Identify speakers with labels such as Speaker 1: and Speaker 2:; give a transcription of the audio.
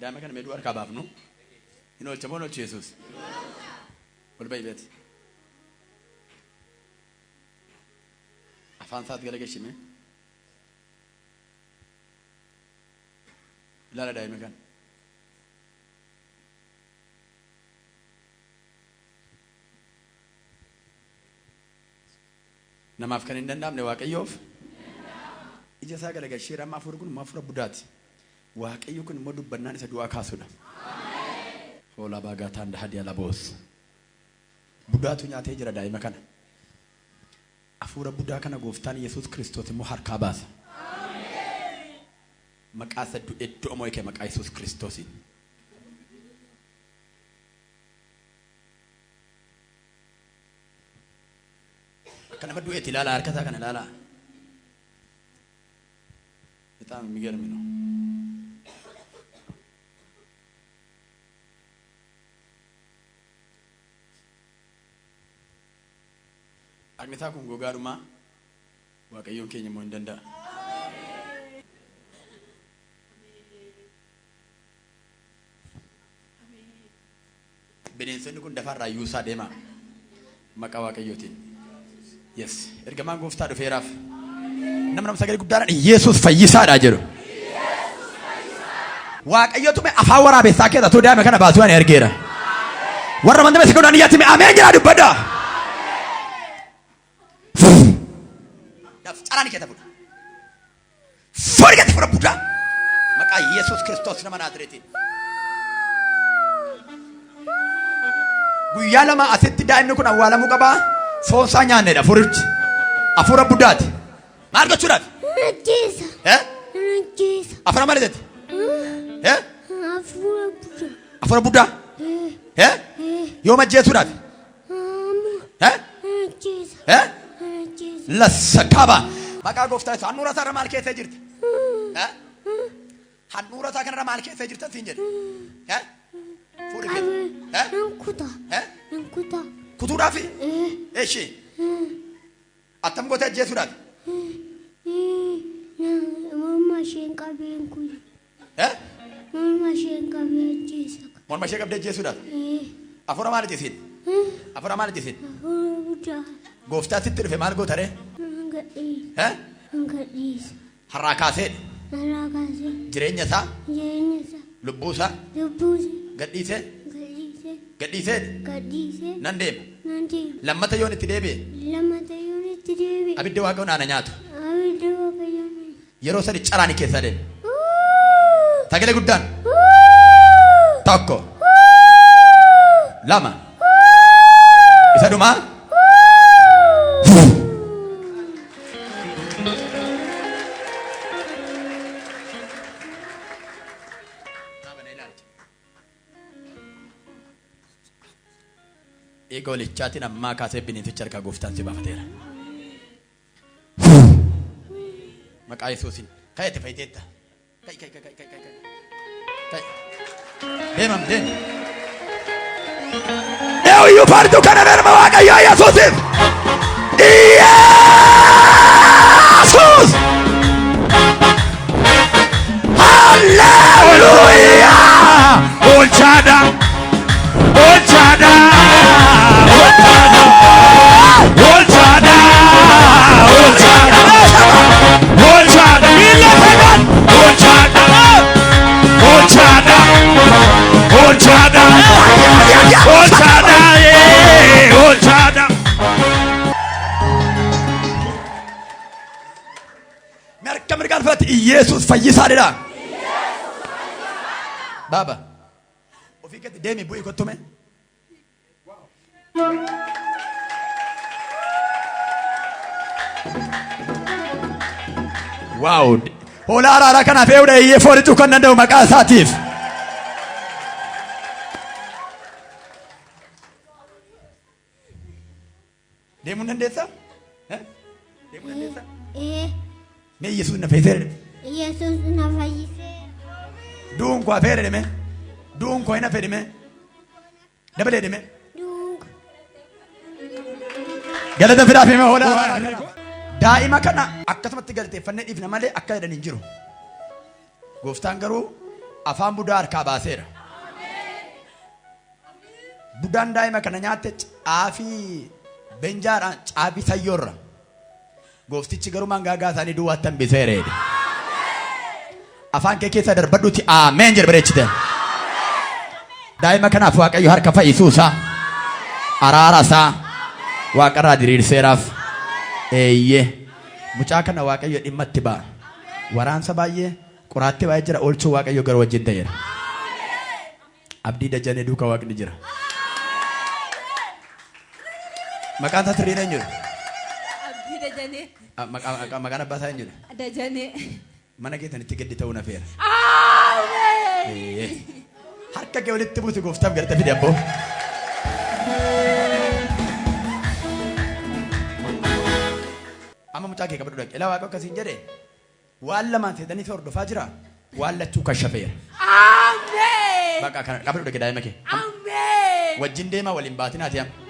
Speaker 1: daa'ima kana meeduu harkaa baafnu hin oolchamoo hin oolchu Yesuus ol ba'i beeti afaan isaatti galagalchime ilaala daa'ima kana namaaf kan hin danda'amne Waaqayyoof ija isaa galagalchee rammaa afur kun afura budaati Waaqayyo kun immoo dubbannaan isa du'aa kaasudha. Hoolaa baagaataan hadiya laboos. Budaatu nyaatee jira daa'ima kana. Afuura budaa kana gooftaan Yesuus Kiristoos immoo harkaa baasa. Maqaa isa du'eeddoo moo eekee maqaa Yesuus Kiristoosiin. Kana nama du'eetti ilaalaa harka isaa kana ilaalaa. Bitaam የሚገርም ነው. Agnitaa kun gogaadhuma Waaqayyoon keenya immoo hin danda'a. Bineensonni kun dafarraa yuusaa deema maqaa Waaqayyootiin. Yes, ergamaan gooftaa dhufeeraaf. Nama sagalee guddaadhaan Yesuus fayyisaadha jedhu. Waaqayyootu mee afaan waraabessaa keessa too daa'ima kana baasuu ani argeera. Warra mandamee sekoondaan iyyaatti mee ameen jedhaa dubbadha. Caraan kita buda. Fori kita fura buda. Maka Yesus Kristus nama Nazaretin. Guyyaa lama asitti daa'imni kun awwaalamuu qaba. Foon isaa nyaanneedha furichi. Afura budaati. Maal gochuudhaaf?
Speaker 2: Ajjeesa. Ajjeesa.
Speaker 1: Afura maal jetti?
Speaker 2: Afura buda.
Speaker 1: Afura buda? Yoom ajjeesuudhaaf?
Speaker 2: Ajjeesa.
Speaker 1: Lassakaba. Maqaa gooftaa isaa handhuura isaa irra maal keessa jirti? Handhuura isaa kanarra maal keessa jirtan siin jedhe? Fuudhi keessa.
Speaker 2: Nankuta. Nankuta.
Speaker 1: Kutuudhaafi? Eeshi. Attam gootee ajjeesuudhaafi?
Speaker 2: Morma isheen qabeen kun. Morma isheen qabee ajjeesa.
Speaker 1: Morma ishee qabdee ajjeesuudhaafi? Afura maal ajjeesiin? Afura maal ajjeesiin?
Speaker 2: Afura budaa.
Speaker 1: Gooftaa sitti dhufe maal gootare?
Speaker 2: Gadhiisa.
Speaker 1: Harraa kaasee.
Speaker 2: Harraa kaasee.
Speaker 1: Jireenya isaa.
Speaker 2: Jireenya isaa.
Speaker 1: Lubbuu isaa.
Speaker 2: Lubbuu isaa.
Speaker 1: Gadhiisee.
Speaker 2: Gadhiisee.
Speaker 1: Gadhiisee.
Speaker 2: Gadhiisee.
Speaker 1: Nan deema.
Speaker 2: Nan deema.
Speaker 1: Lammata yoon itti deebi'e.
Speaker 2: Lammata yoon itti deebi'e.
Speaker 1: Abidda Waaqayyoon aana nyaatu.
Speaker 2: Abidda Waaqayyoon.
Speaker 1: Yeroo sadi caraani keessa deema. Sagalee guddaan. Tokko. Lama. Isa dhumaa. Eega walichaatiin ammaa kaasee bineensicha harkaa gooftaan si baafateera. Maqaa Yesuusiin ka'etti fayyiteetta. Deemam deem. Eeyyuu fardu kana narma Waaqayyoo Yesuusiif. Yesuus. Hallelujah. Olchada. Olchada. Olchada. Olchada. Olchada. Olchada. Olchada. Olchada. Olchada. Olchada. Olchada. Mereka mereka fat Yesus fayyisaadha. Baba. Ofikati demi bu'i kottume. Wow. Hola ara kana feewda iye foritu kan danda'u maqaa isaatiif. Deemuun dandeessaa? Deemuun dandeessaa? Mee Yesuus na fayyisee.
Speaker 2: Yesuus na fayyisee.
Speaker 1: Duun koo afeere deme. Duun koo hin afeere deme. Dabalee deme. Galata fidaa fi hola. Daa'ima kana akkasumatti galateeffannee dhiifna malee akka jedhan hin jiru. Gooftaan garuu afaan budaa harkaa baaseera. Budaan daa'ima kana nyaatte caafii benjaadhaan caafii sayyoorra. Gooftichi garuu mangaagaa isaanii duwwaatti hambiseereedha. Afaan kee keessa darbadhuuti ameen jedhe bareechite. Daa'ima kanaaf Waaqayyo harka fayyisuusaa araarasaa waaqarraa diriirseeraaf eeyyee mucaa kana Waaqayyo dhimma itti ba'a. Waraansa baay'ee qoraatti baay'ee jira oolchuu Waaqayyo garuu wajjin ta'eera. Abdii Dajanee duuka Waaqni jira. Maqaan isaa sirriidha hin jiru.
Speaker 3: Abdii Dajanee.
Speaker 1: Maqaan abbaa isaa hin jiru.
Speaker 3: Dajanee.
Speaker 1: Mana keessanitti gaddi ta'uu na feera.
Speaker 3: Ameen.
Speaker 1: Harka kee walitti buusi gooftaaf galata fide abboo. Amma mucaa kee qabadhu dhaqe. Ilaa Waaqa akkasiin jedhe waan lamaan seetanii fi hordofaa jira. Waan lachuu kan shafeera.
Speaker 3: Ameen.
Speaker 1: Baqa kana qabadhu dhaqe daa'ima kee.
Speaker 3: Ameen.
Speaker 1: Wajjin deemaa waliin baatinaati amma.